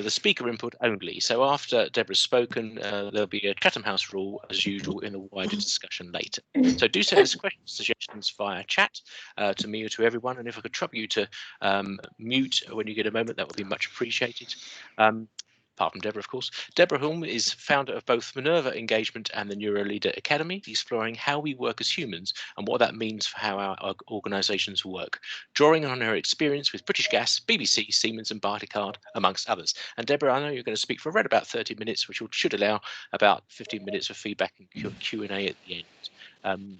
for the speaker input only. So after Deborah's spoken, there'll be a Chatham House rule as usual in the wider discussion later. So do send us questions, suggestions via chat to me or to everyone. And if I could trouble you to mute when you get a moment, that would be much appreciated. Apart from Deborah, of course. Deborah Hulme is founder of both Minerva Engagement and the Neuroleader Academy, exploring how we work as humans and what that means for how our organisations work, drawing on her experience with British Gas, BBC, Siemens and Barclaycard, amongst others. And Deborah, I know you're going to speak for around about 30 minutes, which should allow about 15 minutes of feedback and Q&A at the end.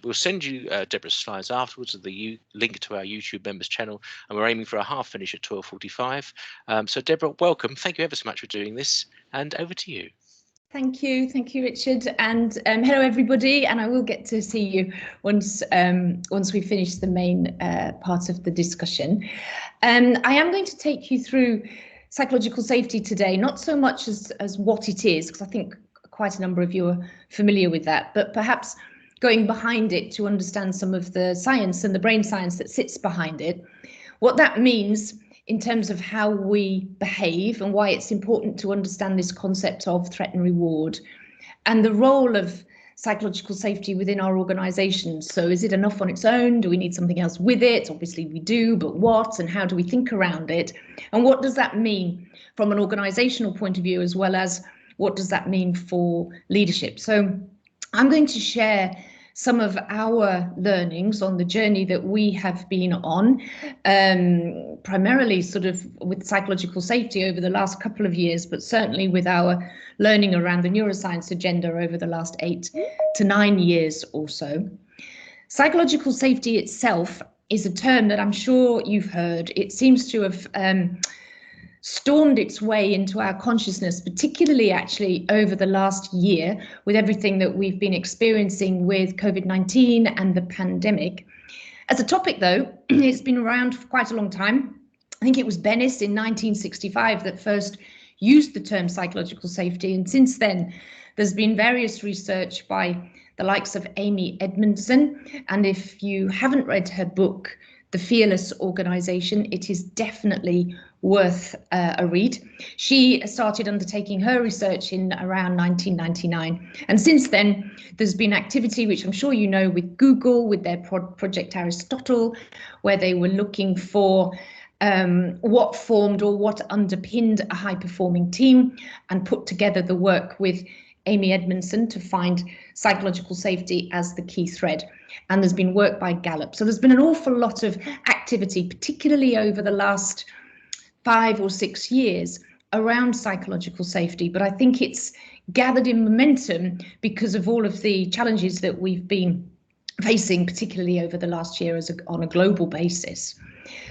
We'll send you Deborah's slides afterwards with the link to our YouTube members channel, and we're aiming for a half finish at 12:45. So Deborah, welcome. Thank you ever so much for doing this, and over to you. Thank you, Richard, and hello everybody. And I will get to see you once we finish the main part of the discussion. I am going to take you through psychological safety today, not so much as what it is, because I think quite a number of you are familiar with that, but perhaps going behind it to understand some of the science and the brain science that sits behind it, what that means in terms of how we behave and why it's important to understand this concept of threat and reward, and the role of psychological safety within our organisations. So is it enough on its own? Do we need something else with it? Obviously we do, but what, and how do we think around it? And what does that mean from an organisational point of view, as well as what does that mean for leadership? So I'm going to share some of our learnings on the journey that we have been on, primarily sort of with psychological safety over the last couple of years, but certainly with our learning around the neuroscience agenda over the last 8 to 9 years or so. Psychological safety itself is a term that I'm sure you've heard. It seems to have stormed its way into our consciousness, particularly actually over the last year with everything that we've been experiencing with COVID-19 and the pandemic. As a topic, though, it's been around for quite a long time. I think it was Bennis in 1965 that first used the term psychological safety, and since then there's been various research by the likes of Amy Edmondson, and if you haven't read her book, The Fearless Organisation, it is definitely worth a read. She started undertaking her research in around 1999, and since then there's been activity, which I'm sure you know, with Google, with their Project Aristotle, where they were looking for what formed or what underpinned a high-performing team, and put together the work with Amy Edmondson to find psychological safety as the key thread. And there's been work by Gallup. So there's been an awful lot of activity, particularly over the last 5 or 6 years, around psychological safety. But I think it's gathered in momentum because of all of the challenges that we've been facing, particularly over the last year on a global basis.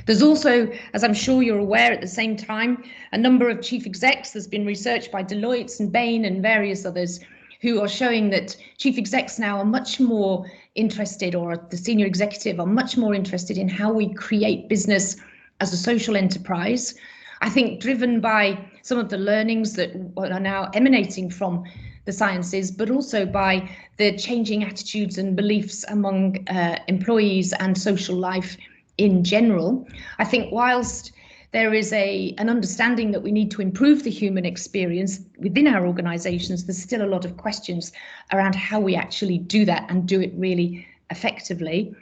There's also, as I'm sure you're aware, at the same time, a number of chief execs. There's been research by Deloitte and Bain and various others who are showing that chief execs now are much more interested, or the senior executive are much more interested in how we create business as a social enterprise. I think driven by some of the learnings that are now emanating from the sciences, but also by the changing attitudes and beliefs among employees and social life in general. I think whilst there is an understanding that we need to improve the human experience within our organisations, there's still a lot of questions around how we actually do that and do it really effectively.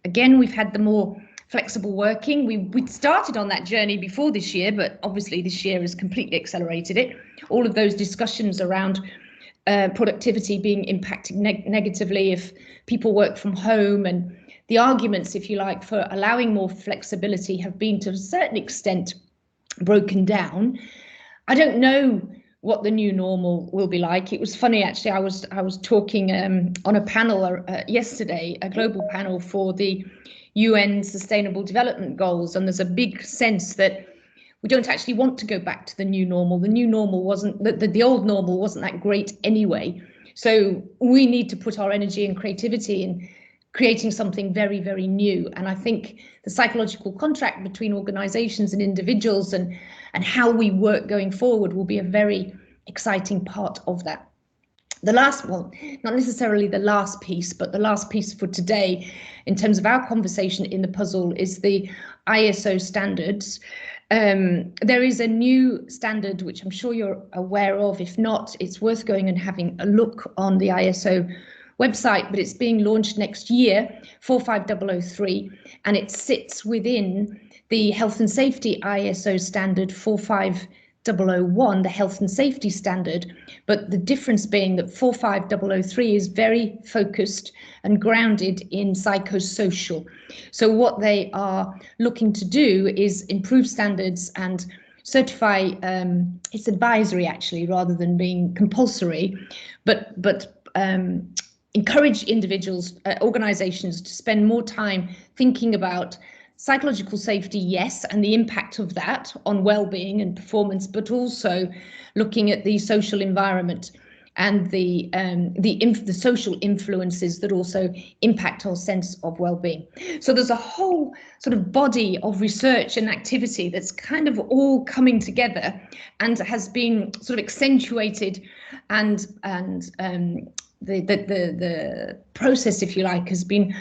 Again, we've had the more flexible working. We started on that journey before this year, but obviously this year has completely accelerated it. All of those discussions around productivity being impacted negatively if people work from home, and the arguments, if you like, for allowing more flexibility have been to a certain extent broken down. I don't know what the new normal will be like. It was funny, actually, I was talking on a panel yesterday, a global panel for the UN Sustainable Development Goals, and there's a big sense that we don't actually want to go back to the new normal. The new normal wasn't, the old normal wasn't that great anyway. So we need to put our energy and creativity in creating something very, very new. And I think the psychological contract between organisations and individuals and how we work going forward will be a very exciting part of that. The last one, not necessarily the last piece, but the last piece for today in terms of our conversation in the puzzle is the ISO standards. there is a new standard, which I'm sure you're aware of. If not, it's worth going and having a look on the ISO website, but it's being launched next year, 45003, and it sits within the health and safety ISO standard 45001, the health and safety standard. But the difference being that 45003 is very focused and grounded in psychosocial. So what they are looking to do is improve standards and certify, it's advisory actually rather than being compulsory, but encourage individuals, organizations to spend more time thinking about psychological safety, yes, and the impact of that on well-being and performance, but also looking at the social environment and the social influences that also impact our sense of well-being. So there's a whole sort of body of research and activity that's kind of all coming together and has been sort of accentuated, and the process, if you like, has been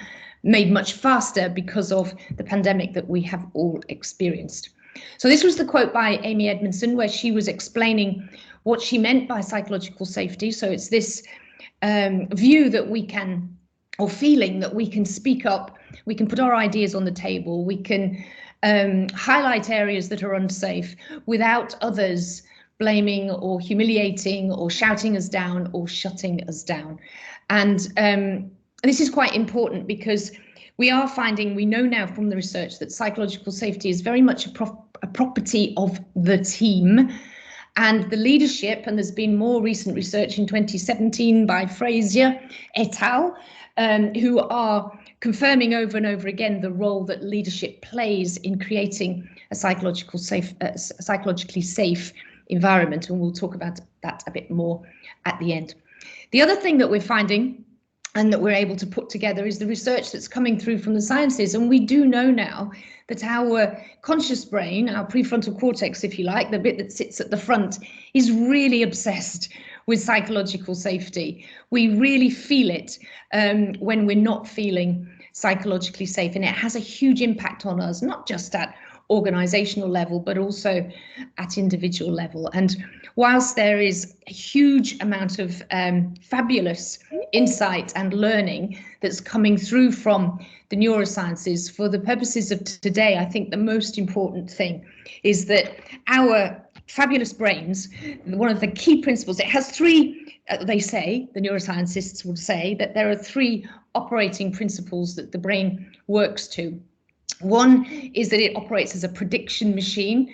made much faster because of the pandemic that we have all experienced. So this was the quote by Amy Edmondson, where she was explaining what she meant by psychological safety. So it's this view that we can, or feeling that we can speak up, we can put our ideas on the table, we can highlight areas that are unsafe without others blaming or humiliating or shouting us down or shutting us down. And this is quite important because we are finding, we know now from the research that psychological safety is very much a property of the team and the leadership. And there's been more recent research in 2017 by Frazier et al., who are confirming over and over again the role that leadership plays in creating a psychologically safe environment, and we'll talk about that a bit more at the end. The other thing that we're finding and that we're able to put together is the research that's coming through from the sciences, and we do know now that our conscious brain, our prefrontal cortex, if you like, the bit that sits at the front, is really obsessed with psychological safety. We really feel it when we're not feeling psychologically safe, and it has a huge impact on us, not just at organizational level, but also at individual level. And whilst there is a huge amount of fabulous insight and learning that's coming through from the neurosciences, for the purposes of today, I think the most important thing is that our fabulous brains, one of the key principles, it has three, they say, the neuroscientists would say that there are three operating principles that the brain works to. One is that it operates as a prediction machine,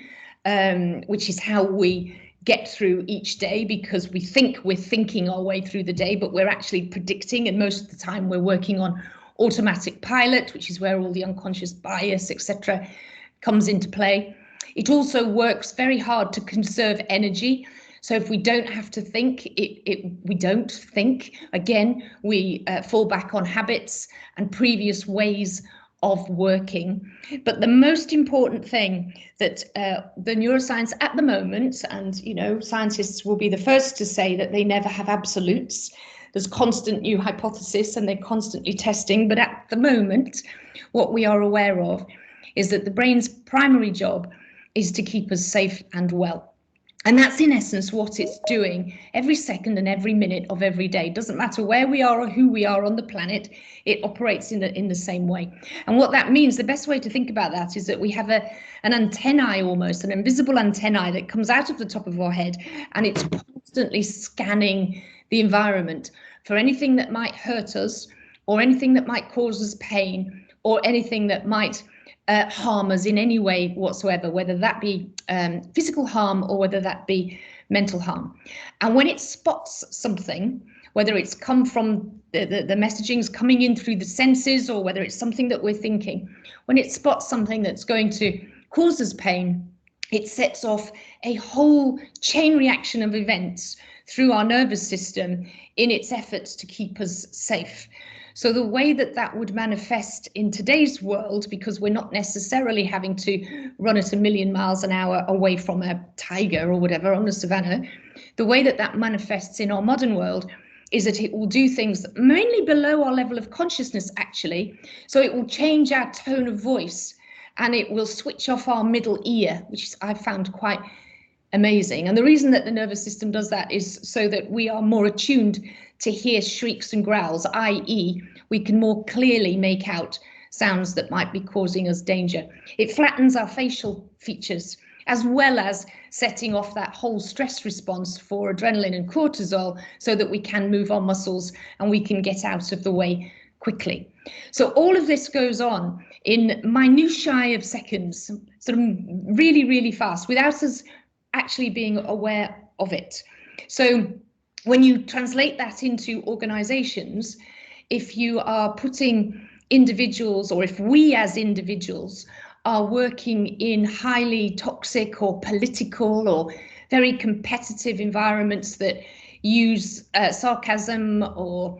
which is how we get through each day, because we think we're thinking our way through the day, but we're actually predicting, and most of the time we're working on automatic pilot, which is where all the unconscious bias, etc., comes into play. It also works very hard to conserve energy. So if we don't have to think, we don't think. Again, we fall back on habits and previous ways of working. But the most important thing that the neuroscience at the moment, and scientists will be the first to say that they never have absolutes. There's constant new hypothesis and they're constantly testing. But at the moment, what we are aware of is that the brain's primary job is to keep us safe and well. And that's in essence what it's doing every second and every minute of every day. Doesn't matter where we are or who we are on the planet, it operates in the same way. And what that means, the best way to think about that is that we have an antennae, almost an invisible antennae that comes out of the top of our head, and it's constantly scanning the environment for anything that might hurt us, or anything that might cause us pain, or anything that might harm us in any way whatsoever, whether that be physical harm or whether that be mental harm. And when it spots something, whether it's come from the messaging's coming in through the senses, or whether it's something that we're thinking, when it spots something that's going to cause us pain, it sets off a whole chain reaction of events through our nervous system in its efforts to keep us safe. So the way that would manifest in today's world, because we're not necessarily having to run at 1,000,000 miles an hour away from a tiger or whatever on the savannah, the way that manifests in our modern world is that it will do things mainly below our level of consciousness, actually. So it will change our tone of voice and it will switch off our middle ear, which I found quite amazing. And the reason that the nervous system does that is so that we are more attuned to hear shrieks and growls, i.e. we can more clearly make out sounds that might be causing us danger. It flattens our facial features, as well as setting off that whole stress response for adrenaline and cortisol, so that we can move our muscles and we can get out of the way quickly. So all of this goes on in minutiae of seconds, sort of really, really fast, without us actually being aware of it. So when you translate that into organizations, if you are putting individuals, or if we as individuals are working in highly toxic or political or very competitive environments that use sarcasm or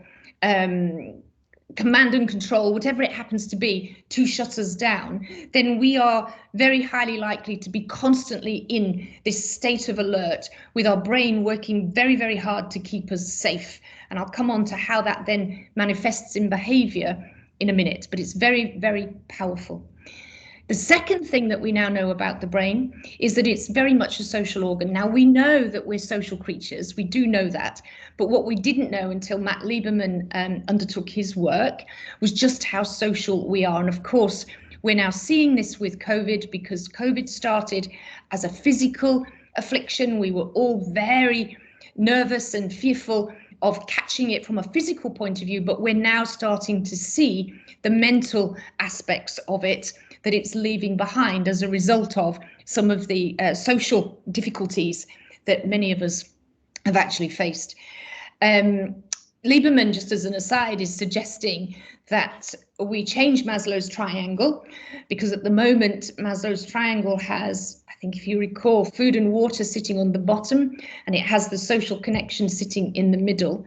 command and control, whatever it happens to be, to shut us down, then we are very highly likely to be constantly in this state of alert, with our brain working very, very hard to keep us safe. And I'll come on to how that then manifests in behavior in a minute, but it's very, very powerful. The second thing that we now know about the brain is that it's very much a social organ. Now, we know that we're social creatures, we do know that, but what we didn't know until Matt Lieberman undertook his work was just how social we are. And of course, we're now seeing this with COVID, because COVID started as a physical affliction. We were all very nervous and fearful of catching it from a physical point of view, but we're now starting to see the mental aspects of it that it's leaving behind as a result of some of the social difficulties that many of us have actually faced. Lieberman, just as an aside, is suggesting that we change Maslow's triangle, because at the moment Maslow's triangle has, I think if you recall, food and water sitting on the bottom, and it has the social connection sitting in the middle.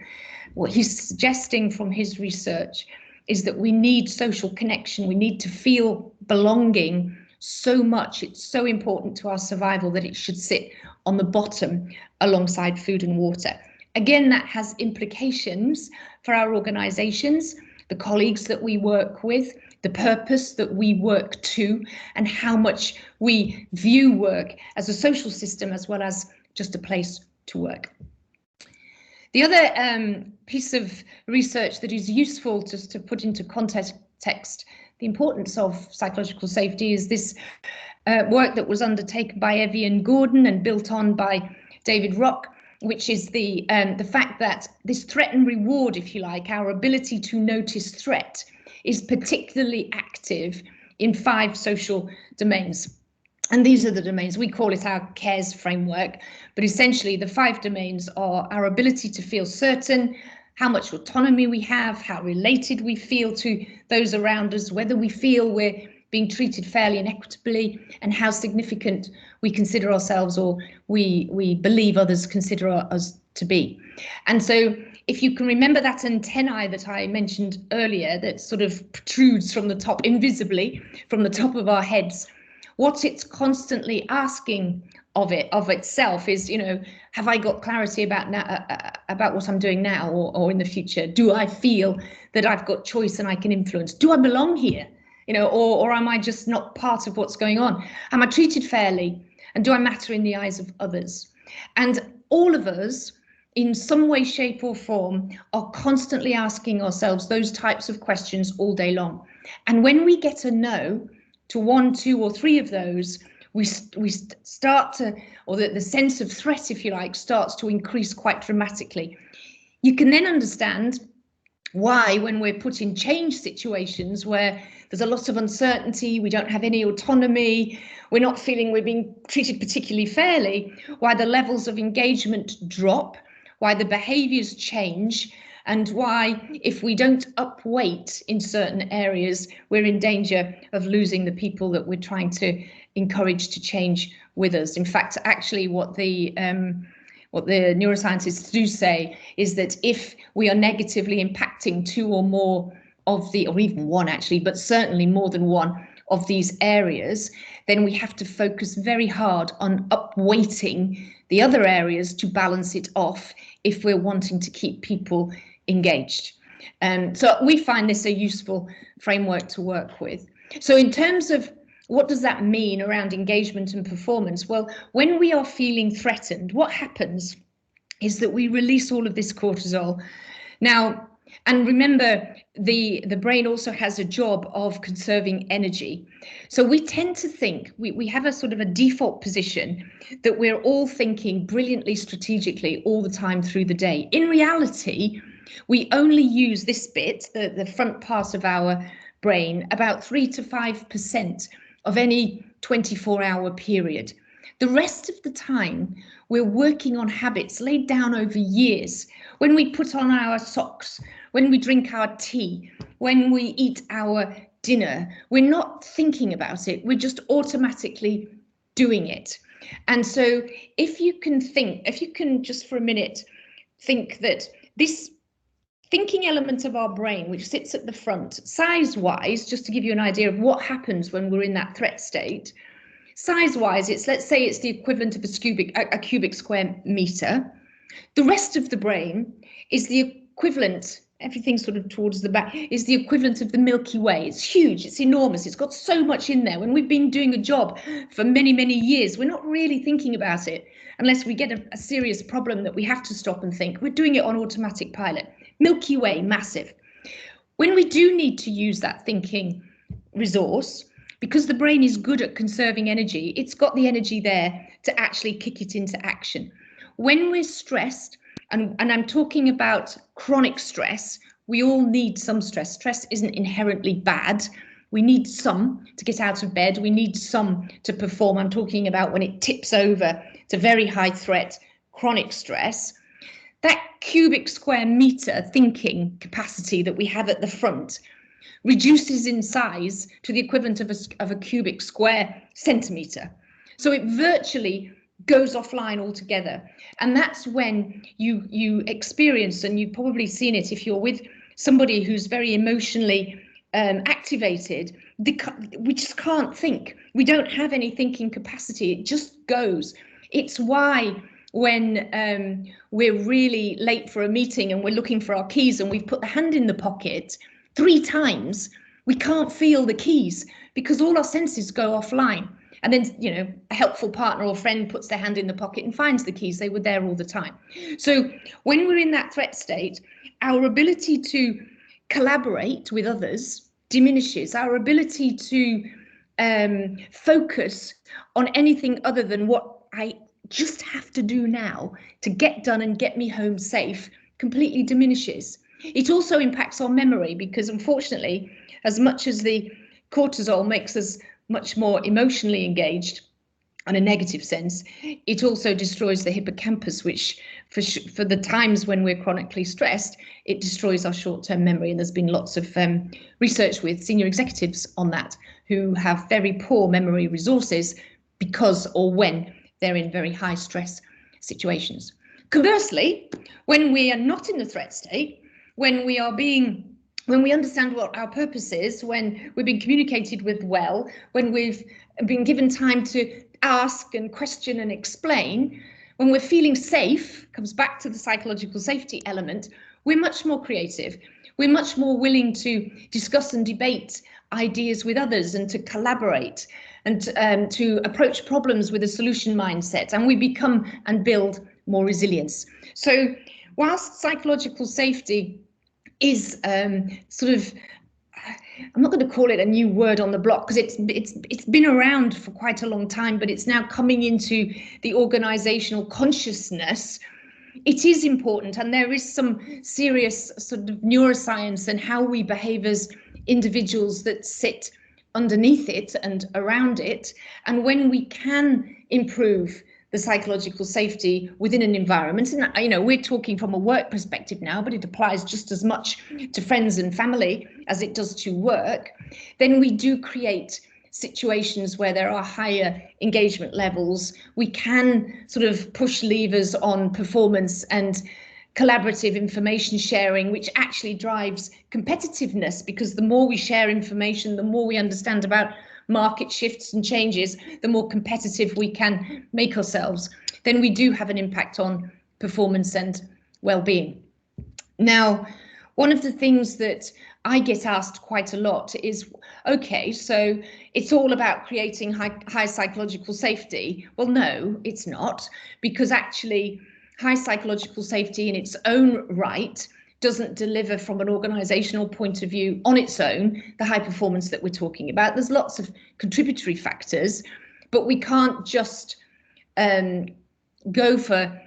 What he's suggesting from his research is that we need social connection. We need to feel belonging so much. It's so important to our survival that it should sit on the bottom alongside food and water. Again, that has implications for our organizations, the colleagues that we work with, the purpose that we work to, and how much we view work as a social system as well as just a place to work. The other piece of research that is useful just to put into context the importance of psychological safety is this work that was undertaken by Evian Gordon and built on by David Rock, which is the fact that this threat and reward, if you like, our ability to notice threat, is particularly active in 5 social domains. And these are the domains, we call it our CARES framework, but essentially the 5 domains are our ability to feel certain, how much autonomy we have, how related we feel to those around us, whether we feel we're being treated fairly and equitably, and how significant we consider ourselves or we believe others consider us to be. And so if you can remember that antennae that I mentioned earlier that sort of protrudes from the top, invisibly from the top of our heads, what it's constantly asking of itself is, have I got clarity about now, about what I'm doing now or in the future? Do I feel that I've got choice and I can influence? Do I belong here? Or am I just not part of what's going on? Am I treated fairly? And do I matter in the eyes of others? And all of us, in some way, shape or form, are constantly asking ourselves those types of questions all day long. And when we get a no to 1, 2 or 3 of those, we start to, or the sense of threat, if you like, starts to increase quite dramatically. You can then understand why, when we're put in change situations where there's a lot of uncertainty, we don't have any autonomy, we're not feeling we're being treated particularly fairly, why the levels of engagement drop, why the behaviours change, and why, if we don't upweight in certain areas, we're in danger of losing the people that we're trying to encourage to change with us. In fact, actually, what the neuroscientists do say is that if we are negatively impacting 2 or more of the, or even 1 actually, but certainly more than 1 of these areas, then we have to focus very hard on upweighting the other areas to balance it off if we're wanting to keep people engaged. So we find this a useful framework to work with. So in terms of what does that mean around engagement and performance? Well, when we are feeling threatened, what happens is that we release all of this cortisol. Now, and remember, the brain also has a job of conserving energy. So we tend to think, we have a sort of a default position that we're all thinking brilliantly strategically all the time through the day. In reality, we only use this bit, the front part of our brain, about 3 to 5% of any 24-hour period. The rest of the time, we're working on habits laid down over years. When we put on our socks, when we drink our tea, when we eat our dinner, we're not thinking about it. We're just automatically doing it. And so if you can just for a minute think that this thinking element of our brain, which sits at the front, size-wise, just to give you an idea of what happens when we're in that threat state, size-wise, let's say it's the equivalent of a cubic square meter. The rest of the brain is the equivalent, everything sort of towards the back, is the equivalent of the Milky Way. It's huge, it's enormous, it's got so much in there. When we've been doing a job for many, many years, we're not really thinking about it unless we get a serious problem that we have to stop and think. We're doing it on automatic pilot. Milky Way, massive. When we do need to use that thinking resource, because the brain is good at conserving energy, it's got the energy there to actually kick it into action. When we're stressed, and I'm talking about chronic stress, we all need some stress. Stress isn't inherently bad. We need some to get out of bed. We need some to perform. I'm talking about when it tips over to very high threat, chronic stress. That cubic square meter thinking capacity that we have at the front reduces in size to the equivalent of a cubic square centimeter. So it virtually goes offline altogether. And that's when you experience, and you've probably seen it if you're with somebody who's very emotionally activated, we just can't think. We don't have any thinking capacity. It just goes. It's why when we're really late for a meeting and we're looking for our keys and we've put the hand in the pocket 3 times, we can't feel the keys because all our senses go offline. And then, you know, a helpful partner or friend puts their hand in the pocket and finds the keys. They were there all the time. So when we're in that threat state, our ability to collaborate with others diminishes. Our ability to focus on anything other than what I just have to do now to get done and get me home safe completely diminishes. It also impacts our memory because, unfortunately, as much as the cortisol makes us much more emotionally engaged in a negative sense, it also destroys the hippocampus, which for the times when we're chronically stressed, it destroys our short-term memory. And there's been lots of research with senior executives on that who have very poor memory resources because or when they're in very high stress situations. Conversely, when we are not in the threat state, when we understand what our purpose is, when we've been communicated with well, when we've been given time to ask and question and explain, when we're feeling safe, comes back to the psychological safety element, we're much more creative. We're much more willing to discuss and debate ideas with others and to collaborate and to approach problems with a solution mindset, and we become and build more resilience. So whilst psychological safety is sort of, I'm not going to call it a new word on the block because it's been around for quite a long time, but it's now coming into the organizational consciousness. It is important, and there is some serious sort of neuroscience and how we behave as individuals that sit underneath it and around it. And when we can improve the psychological safety within an environment, and you know, we're talking from a work perspective now, but it applies just as much to friends and family as it does to work, then we do create situations where there are higher engagement levels. We can sort of push levers on performance and collaborative information sharing, which actually drives competitiveness, because the more we share information, the more we understand about market shifts and changes, the more competitive we can make ourselves. Then we do have an impact on performance and well-being. Now, one of the things that I get asked quite a lot is, okay, so it's all about creating high psychological safety. Well, no, it's not, because actually high psychological safety in its own right doesn't deliver from an organizational point of view on its own the high performance that we're talking about. There's lots of contributory factors, but we can't just go for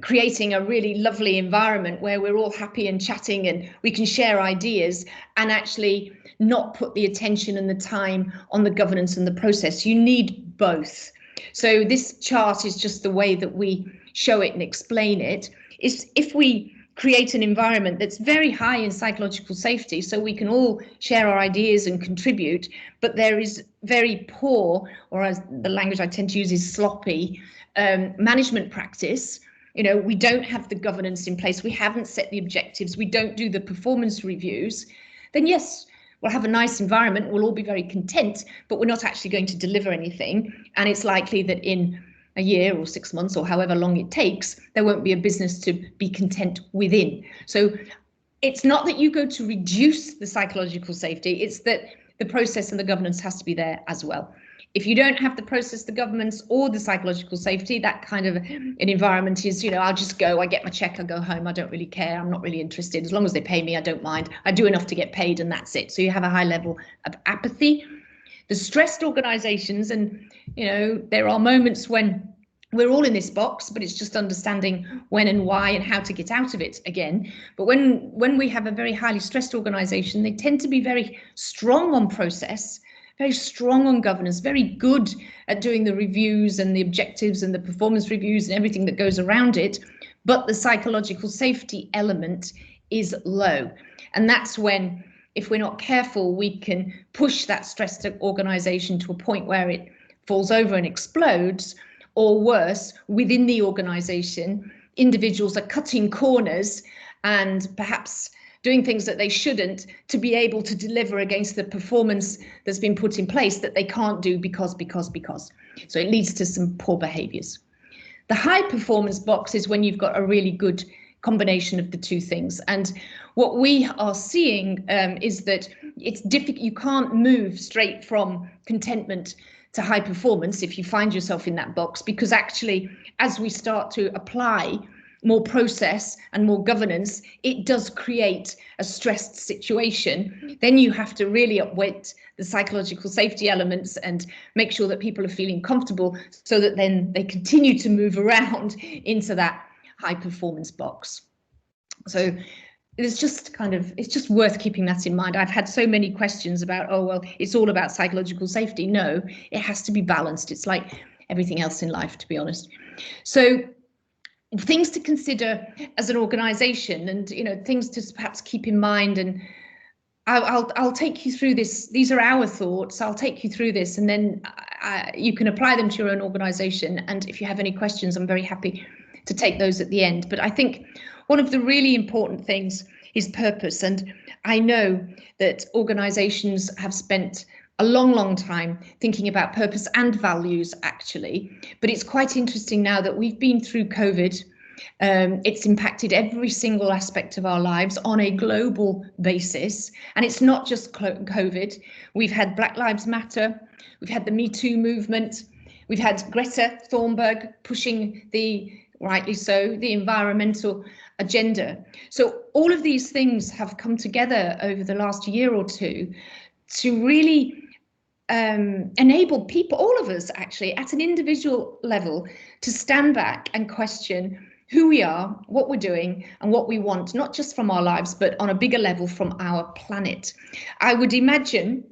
creating a really lovely environment where we're all happy and chatting and we can share ideas and actually not put the attention and the time on the governance and the process. You need both. So this chart is just the way that we show it and explain it. Is if we create an environment that's very high in psychological safety, so we can all share our ideas and contribute, but there is very poor, or as the language I tend to use is sloppy, management practice. You know, we don't have the governance in place, we haven't set the objectives, we don't do the performance reviews, then yes, we'll have a nice environment, we'll all be very content, but we're not actually going to deliver anything. And it's likely that in a year or 6 months or however long it takes, there won't be a business to be content within. So it's not that you go to reduce the psychological safety, it's that the process and the governance has to be there as well. If you don't have the process, the governance, or the psychological safety, that kind of an environment is, you know, I'll just go, I get my check, I go home, I don't really care, I'm not really interested. As long as they pay me, I don't mind. I do enough to get paid and that's it. So you have a high level of apathy. The stressed organizations, and, you know, there are moments when we're all in this box, but it's just understanding when and why and how to get out of it again. But when we have a very highly stressed organization, they tend to be very strong on process, very strong on governance, very good at doing the reviews and the objectives and the performance reviews and everything that goes around it, but the psychological safety element is low. And that's when, if we're not careful, we can push that stressed organization to a point where it falls over and explodes, or worse, within the organization, individuals are cutting corners and perhaps doing things that they shouldn't to be able to deliver against the performance that's been put in place that they can't do because. So it leads to some poor behaviors. The high performance box is when you've got a really good combination of the two things. And what we are seeing is that it's difficult. You can't move straight from contentment to high performance if you find yourself in that box, because actually, as we start to apply more process and more governance, it does create a stressed situation. Then you have to really upweight the psychological safety elements and make sure that people are feeling comfortable so that then they continue to move around into that high performance box. So it's just worth keeping that in mind. I've had so many questions about, oh, well, it's all about psychological safety. No, it has to be balanced. It's like everything else in life, to be honest. So things to consider as an organization, and, you know, things to perhaps keep in mind. And I'll take you through this. These are our thoughts. I'll take you through this, and then you can apply them to your own organization. And if you have any questions, I'm very happy to take those at the end. But I think one of the really important things is purpose. And I know that organizations have spent a long time thinking about purpose and values, actually. But it's quite interesting now that we've been through COVID. It's impacted every single aspect of our lives on a global basis. And it's not just COVID. We've had Black Lives Matter. We've had the Me Too movement. We've had Greta Thunberg pushing rightly so, the environmental agenda. So all of these things have come together over the last year or two to really enable people, all of us actually, at an individual level, to stand back and question who we are, what we're doing, and what we want, not just from our lives, but on a bigger level from our planet. I would imagine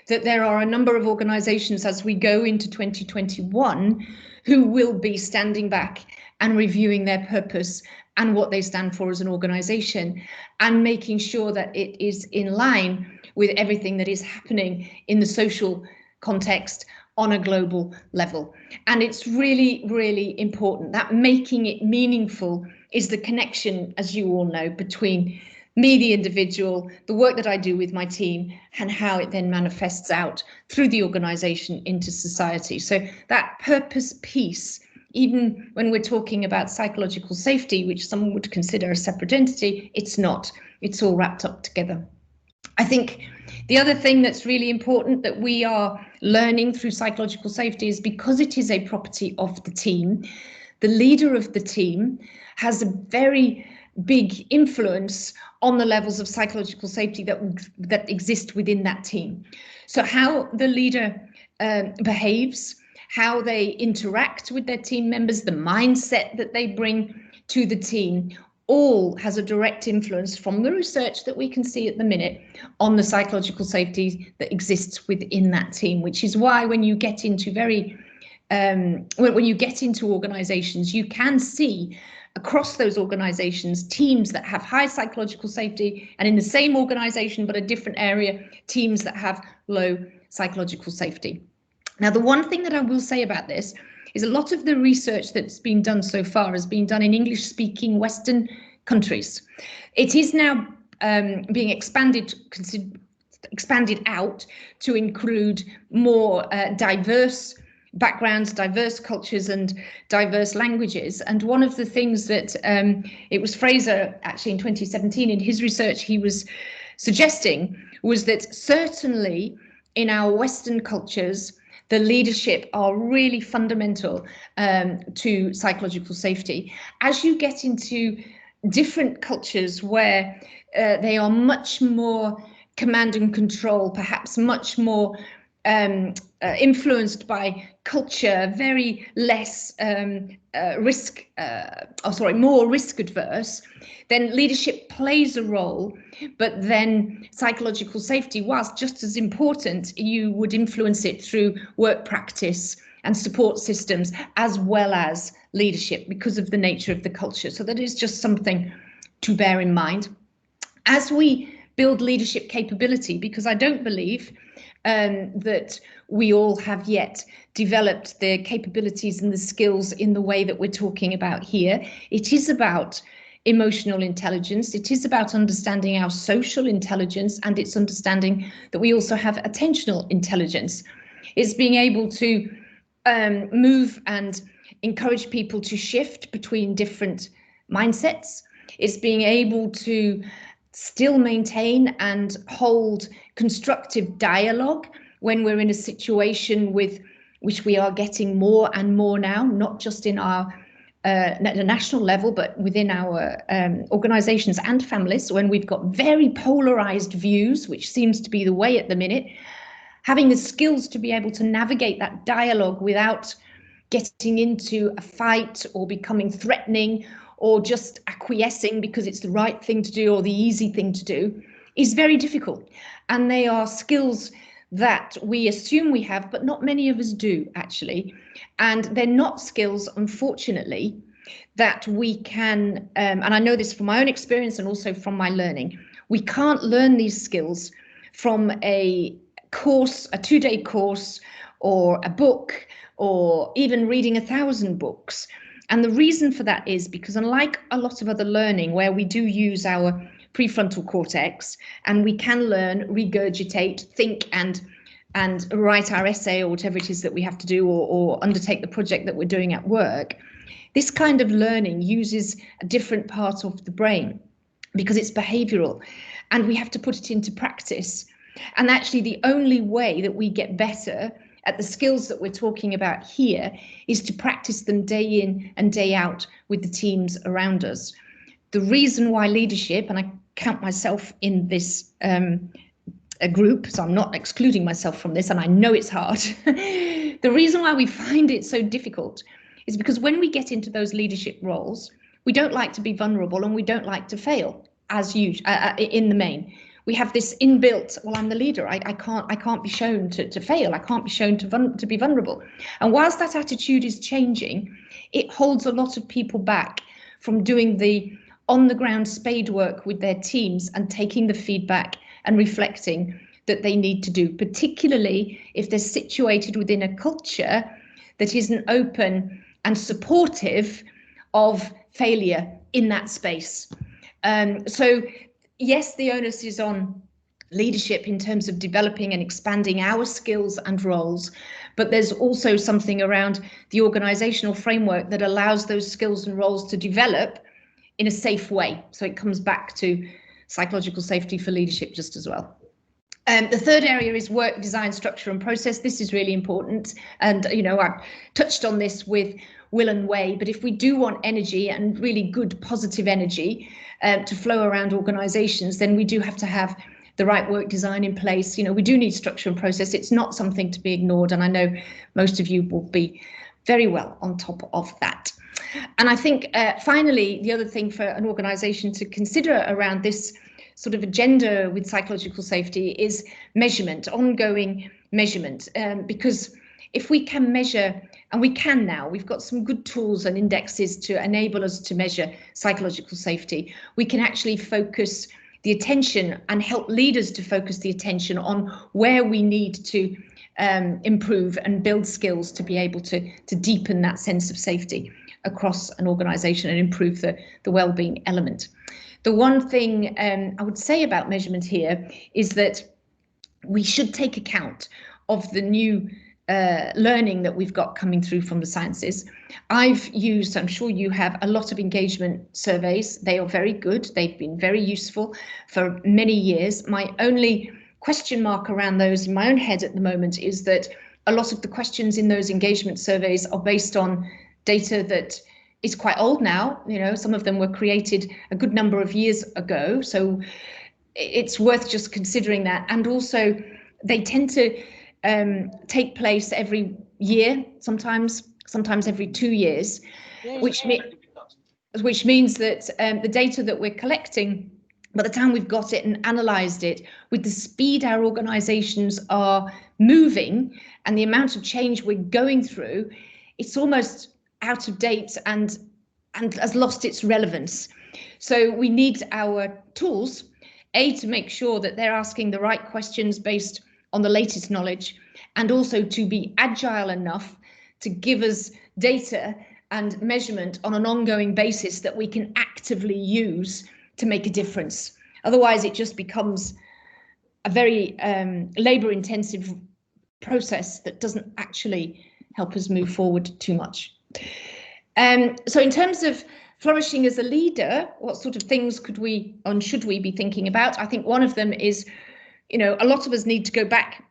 that there are a number of organizations as we go into 2021 who will be standing back and reviewing their purpose and what they stand for as an organization, and making sure that it is in line with everything that is happening in the social context on a global level. And it's really, really important that making it meaningful is the connection, as you all know, between me, the individual, the work that I do with my team, and how it then manifests out through the organization into society. So that purpose piece, even when we're talking about psychological safety, which some would consider a separate entity, it's not. It's all wrapped up together. I think The other thing that's really important that we are learning through psychological safety is because it is a property of the team, the leader of the team has a very big influence on the levels of psychological safety that exist within that team. So how the leader behaves, how they interact with their team members, the mindset that they bring to the team, all has a direct influence from the research that we can see at the minute on the psychological safety that exists within that team, which is why when you get into when you get into organizations, you can see across those organizations teams that have high psychological safety, and in the same organization but a different area, teams that have low psychological safety. Now, the one thing that I will say about this is a lot of the research that's been done so far has been done in English-speaking Western countries. It is now being expanded out to include more diverse backgrounds, diverse cultures and diverse languages. And one of the things that it was Fraser actually in 2017 in his research he was suggesting was that certainly in our Western cultures, the leadership are really fundamental to psychological safety. As you get into different cultures where they are much more command and control, perhaps much more influenced by culture, very less more risk adverse, then leadership plays a role. But then psychological safety, whilst just as important, you would influence it through work practice and support systems as well as leadership because of the nature of the culture. So that is just something to bear in mind as we build leadership capability, because I don't believe that we all have yet developed the capabilities and the skills in the way that we're talking about here. It is about emotional intelligence. It is about understanding our social intelligence, and it's understanding that we also have attentional intelligence. It's being able to move and encourage people to shift between different mindsets. It's being able to still maintain and hold constructive dialogue when we're in a situation with which we are getting more and more now, not just in our at a national level, but within our organizations and families, when we've got very polarized views, which seems to be the way at the minute, having the skills to be able to navigate that dialogue without getting into a fight or becoming threatening or just acquiescing because it's the right thing to do or the easy thing to do is very difficult. And they are skills that we assume we have, but not many of us do actually. And they're not skills, unfortunately, that we can, and I know this from my own experience and also from my learning, we can't learn these skills from a course, a 2-day course, or a book, or even reading 1,000 books. And the reason for that is because unlike a lot of other learning where we do use our prefrontal cortex and we can learn, regurgitate, think and write our essay or whatever it is that we have to do, or undertake the project that we're doing at work, this kind of learning uses a different part of the brain because it's behavioral and we have to put it into practice. And actually the only way that we get better at the skills that we're talking about here is to practice them day in and day out with the teams around us. The reason why leadership, and I count myself in this a group, so I'm not excluding myself from this, and I know it's hard. The reason why we find it so difficult is because when we get into those leadership roles, we don't like to be vulnerable and we don't like to fail as usual in the main. We have this inbuilt, well, I'm the leader, I can't be shown to fail, I can't be shown to be vulnerable. And whilst that attitude is changing, it holds a lot of people back from doing the on-the-ground spade work with their teams and taking the feedback and reflecting that they need to do, particularly if they're situated within a culture that isn't open and supportive of failure in that space. So yes, the onus is on leadership in terms of developing and expanding our skills and roles, but there's also something around the organizational framework that allows those skills and roles to develop in a safe way. So it comes back to psychological safety for leadership just as well. The third area is work design, structure and process. This is really important. And, I've touched on this with Will and Wei, but if we do want energy and really good positive energy to flow around organizations, then we do have to have the right work design in place. We do need structure and process. It's not something to be ignored. And I know most of you will be very well on top of that. And I think finally, the other thing for an organization to consider around this sort of agenda with psychological safety is measurement, ongoing measurement, because if we can measure, and we can now, we've got some good tools and indexes to enable us to measure psychological safety. We can actually focus the attention and help leaders to focus the attention on where we need to improve and build skills to be able to deepen that sense of safety across an organization and improve the well-being element. The one thing I would say about measurement here is that we should take account of the new learning that we've got coming through from the sciences. I've used, I'm sure you have, a lot of engagement surveys. They are very good. They've been very useful for many years. My only question mark around those in my own head at the moment is that a lot of the questions in those engagement surveys are based on data that is quite old now. Some of them were created a good number of years ago. So it's worth just considering that. And also they tend to take place every year, sometimes every 2 years, which means that the data that we're collecting, by the time we've got it and analysed it, with the speed our organisations are moving and the amount of change we're going through, it's almost out of date and has lost its relevance. So we need our tools, to make sure that they're asking the right questions based on the latest knowledge, and also to be agile enough to give us data and measurement on an ongoing basis that we can actively use to make a difference. Otherwise, it just becomes a very labour-intensive process that doesn't actually help us move forward too much. So in terms of flourishing as a leader, what sort of things could we and should we be thinking about? I think one of them is, a lot of us need to go back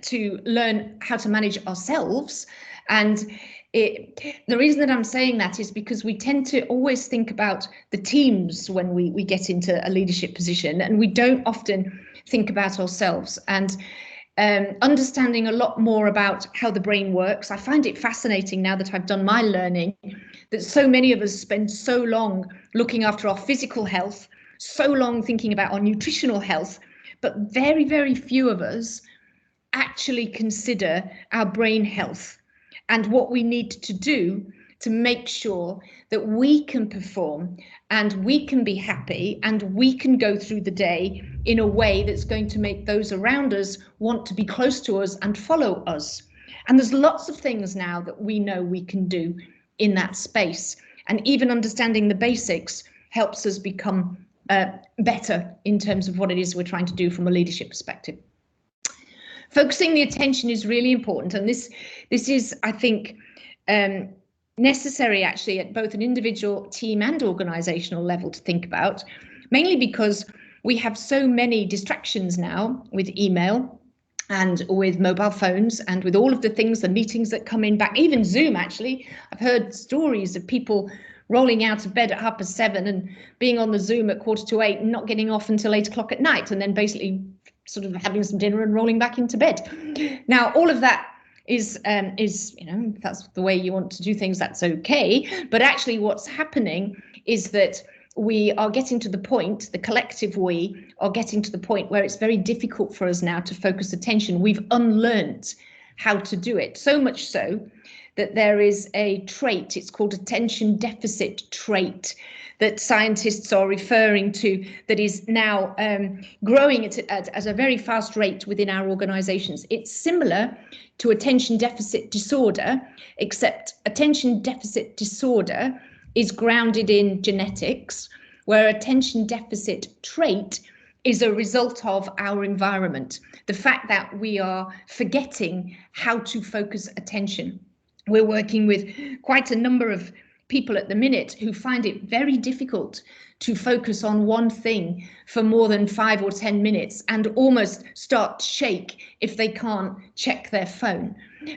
to learn how to manage ourselves. And the reason that I'm saying that is because we tend to always think about the teams when we get into a leadership position, and we don't often think about ourselves. And understanding a lot more about how the brain works. I find it fascinating now that I've done my learning that so many of us spend so long looking after our physical health, so long thinking about our nutritional health, but very, very few of us actually consider our brain health and what we need to do to make sure that we can perform and we can be happy and we can go through the day in a way that's going to make those around us want to be close to us and follow us. And there's lots of things now that we know we can do in that space. And even understanding the basics helps us become better in terms of what it is we're trying to do from a leadership perspective. Focusing the attention is really important. And this is, I think, necessary actually at both an individual, team and organizational level to think about, mainly because we have so many distractions now with email and with mobile phones and with all of the things, the meetings that come in back, even Zoom actually. I've heard stories of people rolling out of bed at 7:30 and being on the Zoom at 7:45 and not getting off until 8 o'clock at night, and then basically sort of having some dinner and rolling back into bed. Now, all of that is if that's the way you want to do things, that's okay. But actually what's happening is that we are getting to the point, the collective we are getting to the point where it's very difficult for us now to focus attention. We've unlearned how to do it, so much so that there is a trait, it's called attention deficit trait, that scientists are referring to, that is now growing at a very fast rate within our organizations. It's similar to attention deficit disorder, except attention deficit disorder is grounded in genetics, where attention deficit trait is a result of our environment. The fact that we are forgetting how to focus attention. We're working with quite a number of people at the minute who find it very difficult to focus on one thing for more than 5 or 10 minutes and almost start to shake if they can't check their phone.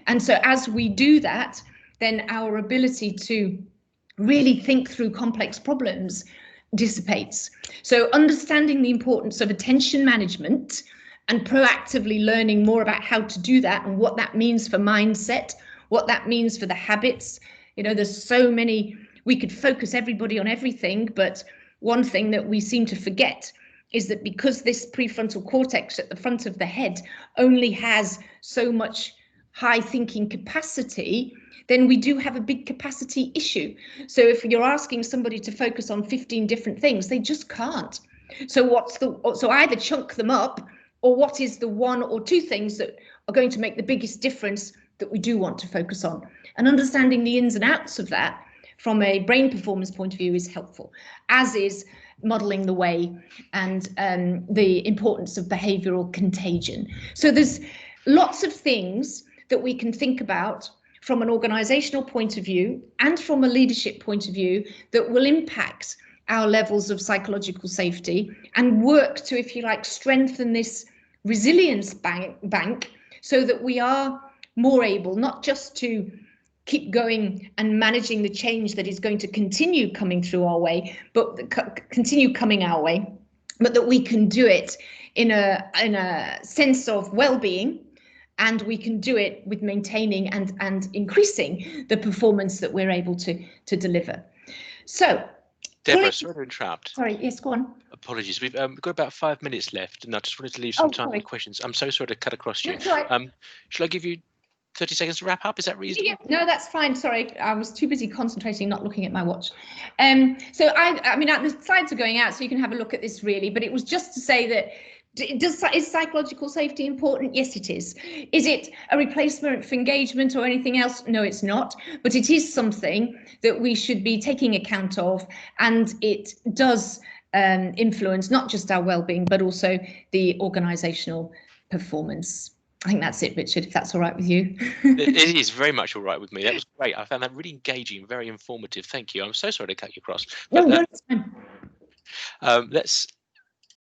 And so as we do that, then our ability to really think through complex problems dissipates. So understanding the importance of attention management and proactively learning more about how to do that and what that means for mindset, what that means for the habits. You know, there's so many, we could focus everybody on everything, but one thing that we seem to forget is that because this prefrontal cortex at the front of the head only has so much high thinking capacity, then we do have a big capacity issue. So if you're asking somebody to focus on 15 different things, they just can't. So so either chunk them up, or what is the 1 or 2 things that are going to make the biggest difference that we do want to focus on? And understanding the ins and outs of that from a brain performance point of view is helpful, as is modeling the way and the importance of behavioral contagion. So there's lots of things that we can think about from an organizational point of view and from a leadership point of view that will impact our levels of psychological safety and work to, if you like, strengthen this resilience bank so that we are more able not just to keep going and managing the change that is going to continue coming through our way, but continue coming our way, but that we can do it in a sense of well-being, and we can do it with maintaining and increasing the performance that we're able to deliver. So, Deborah, sorry to interrupt. Sorry, yes, go on. Apologies. We've got about 5 minutes left, and I just wanted to leave some time for questions. I'm so sorry to cut across you. That's right. Shall I give you 30 seconds to wrap up? Is that reasonable? Yeah, no, that's fine. Sorry, I was too busy concentrating, not looking at my watch. So I mean, the slides are going out, so you can have a look at this really. But it was just to say that is psychological safety important? Yes, it is. Is it a replacement for engagement or anything else? No, it's not. But it is something that we should be taking account of, and it does influence not just our well-being, but also the organisational performance. I think that's it, Richard, if that's all right with you. It is very much all right with me. That was great. I found that really engaging, very informative. Thank you. I'm so sorry to cut you across. But, no, that's fine. Let's